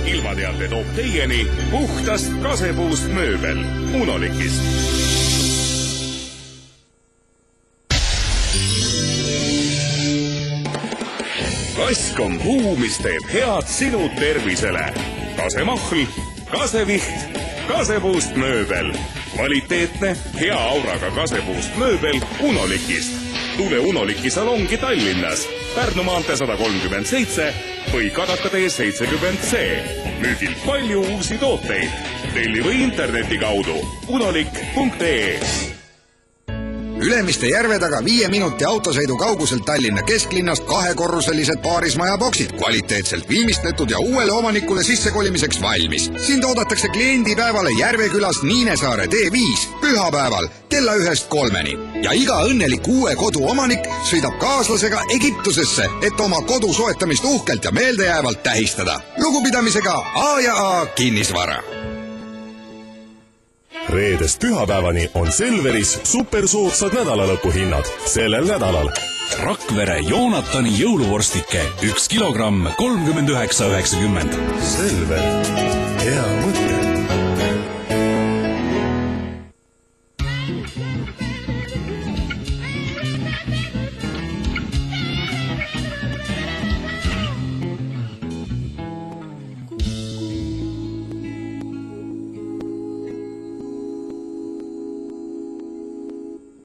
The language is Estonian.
ilmateate toob teieni puhtast kasepuust mööbel Unolikist. Kask on puu, mis teeb head sinu tervisele. Kasemahl, kaseviht, kasepuust mööbel. Kvaliteetne, hea auraga kasepuust mööbel Unolikist. Tule Unoliki salongi Tallinnas, Pärnu maantee 137 või Kadaka tee 70C. Müügil palju uusi tooteid. Telli või interneti kaudu unolik.ee. Ülemiste järve taga 5 minuti autosõidu kauguselt Tallinna kesklinnast 2-korruselised paarismaja boksid, kvaliteetselt viimistletud ja uuele omanikule sissekolimiseks valmis. Sind oodatakse kliendipäevale Järvekülas Niinesaare T5 pühapäeval kella 1-3. Ja iga õnnelik uue kodu omanik sõidab kaaslasega Egiptusesse, et oma kodu soetamist uhkelt ja meeldejäävalt tähistada. Lugupidamisega A&A kinnisvara. Reedest pühapäevani on Selveris supersoodsad nädalalõpuhinnad sellel nädalal. Rakvere Joonatani jõuluvorstike 1 kilogramm 39,90. Selver, hea mõte.